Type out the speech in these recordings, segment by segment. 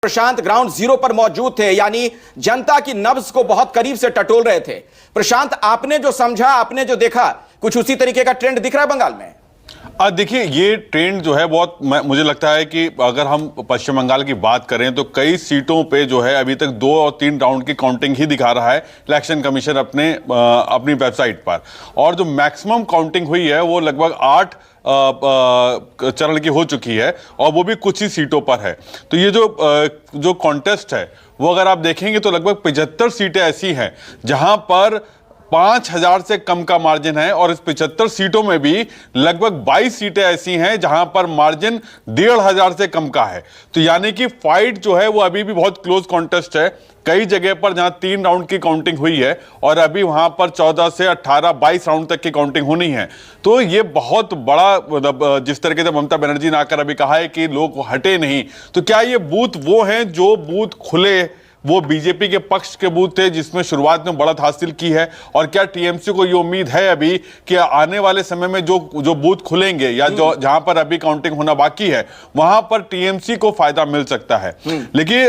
प्रशांत ground zero पर मौजूद थे, यानी जनता की नब्ज को बहुत करीब से टटोल रहे थे। प्रशांत, आपने जो समझा, आपने जो देखा, कुछ उसी तरीके का ट्रेंड दिख रहा है बंगाल में? देखिए, ये ट्रेंड जो है बहुत, मुझे लगता है कि अगर हम पश्चिम बंगाल की बात करें तो कई सीटों पे जो है अभी तक 2 और 3 राउंड की काउंटिंग ही दिखा रहा है इलेक्शन कमीशन अपनी वेबसाइट पर। और जो मैक्सिमम काउंटिंग हुई है वो लगभग 8 चरण की हो चुकी है, और वो भी कुछ ही सीटों पर है। तो ये जो कॉन्टेस्ट है वो अगर आप देखेंगे तो लगभग 75 सीटें ऐसी हैं जहां पर 5000 से कम का मार्जिन है, और इस 75 सीटों में भी लगभग 22 सीटें ऐसी हैं जहां पर मार्जिन 1500 से कम का है। तो यानी कि फाइट जो है वो अभी भी बहुत क्लोज कॉन्टेस्ट है। कई जगह पर जहां 3 राउंड की काउंटिंग हुई है और अभी वहां पर 14 से 18, 22 राउंड तक की काउंटिंग होनी है। तो ये बहुत बड़ा, मतलब जिस तरीके से ममता बनर्जी ने आकर अभी कहा है कि लोग हटे नहीं, तो क्या ये बूथ वो हैं जो बूथ खुले, वो बीजेपी के पक्ष के बूथ थे जिसमें शुरुआत में बढ़त हासिल की है? और क्या टीएमसी को ये उम्मीद है अभी कि आने वाले समय में जो बूथ खुलेंगे या जो जहां पर अभी काउंटिंग होना बाकी है वहां पर टीएमसी को फायदा मिल सकता है? लेकिन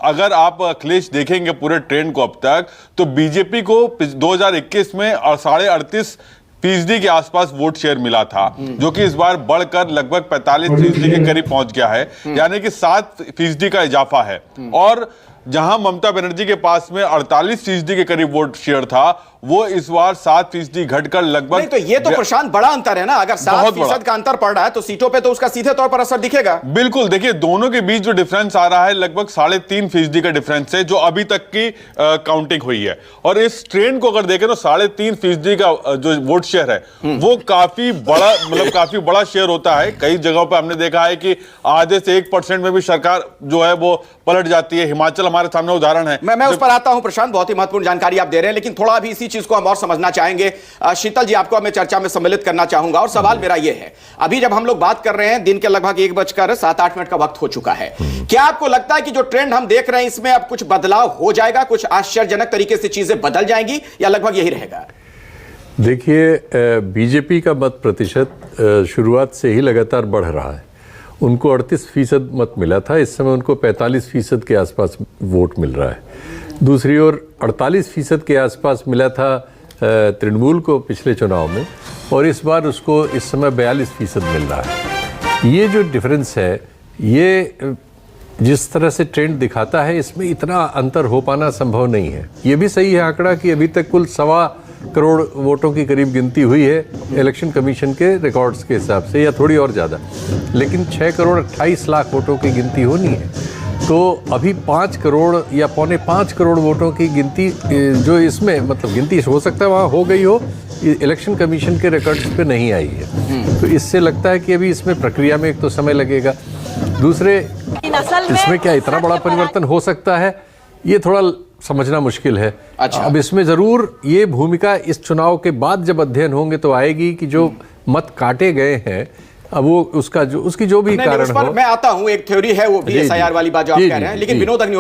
अगर आप अखिलेश देखेंगे पूरे ट्रेंड को अब तक, तो बीजेपी को 2021 में 38.5% के आसपास वोट शेयर मिला था, जो कि इस बार बढ़कर लगभग 45% के करीब पहुंच गया है, यानी कि 7% का इजाफा है। और जहां ममता बनर्जी के पास में 48% के करीब वोट शेयर था, वो इस बार 7% घटकर लगभग। नहीं, तो ये तो प्रशांत बड़ा अंतर है ना। अगर 7% का अंतर पड़ रहा है तो सीटों पे तो उसका सीधे तौर पर असर दिखेगा। बिल्कुल, देखिए दोनों के बीच जो डिफरेंस आ रहा है लगभग 3.5% का डिफरेंस है जो अभी तक की काउंटिंग हुई है। और इस ट्रेंड को अगर देखें तो 3.5% का जो वोट शेयर है वो काफी बड़ा, मतलब काफी बड़ा शेयर होता है। कई जगहों पर हमने देखा है कि आधे से 1% में भी सरकार जो है वो पलट जाती है। हिमाचल हमारे सामने उदाहरण है। मैं उस पर आता हूं प्रशांत, बहुत ही महत्वपूर्ण जानकारी आप दे रहे हैं, लेकिन थोड़ा अभी इसी चीज को हम और समझना चाहेंगे। शीतल जी, आपको मैं चर्चा में सम्मिलित करना चाहूंगा, और सवाल मेरा यह है, अभी जब हम लोग बात कर रहे हैं दिन के लगभग 1:07 का वक्त हो चुका है, क्या आपको लगता है कि जो ट्रेंड हम देख रहे हैं इसमें अब कुछ बदलाव हो जाएगा, कुछ आश्चर्यजनक तरीके से चीजें बदल जाएंगी, या लगभग यही रहेगा? देखिए, बीजेपी का मत प्रतिशत शुरुआत से ही लगातार बढ़ रहा है। उनको 38% मत मिला था, इस समय उनको 45% के आसपास वोट मिल रहा है। दूसरी ओर 48% के आसपास मिला था तृणमूल को पिछले चुनाव में, और इस बार उसको इस समय 42% मिल रहा है। ये जो डिफरेंस है, ये जिस तरह से ट्रेंड दिखाता है, इसमें इतना अंतर हो पाना संभव नहीं है। ये भी सही है आंकड़ा कि अभी तक कुल 1.25 करोड़ वोटों की करीब गिनती हुई है इलेक्शन कमीशन के रिकॉर्ड्स के हिसाब से, या थोड़ी और ज़्यादा, लेकिन 6 करोड़ 28 लाख वोटों की गिनती होनी है। तो अभी 5 करोड़ या 4.25 करोड़ वोटों की गिनती जो इसमें, मतलब गिनती हो सकता है वहाँ हो गई हो, इलेक्शन कमीशन के रिकॉर्ड्स पे नहीं आई है। तो इससे लगता है कि अभी इसमें प्रक्रिया में एक तो समय लगेगा। दूसरे, इसमें क्या इतना बड़ा परिवर्तन हो सकता है, ये थोड़ा समझना मुश्किल है। अच्छा। अब इसमें जरूर ये भूमिका इस चुनाव के बाद जब अध्ययन होंगे तो आएगी कि जो मत काटे गए हैं, अब वो उसकी जो भी कारण हो। मैं आता हूं, एक थ्योरी है वो भी SIR वाली बात जो आप कह रहे हैं, लेकिन विनोद अग्निहोत्री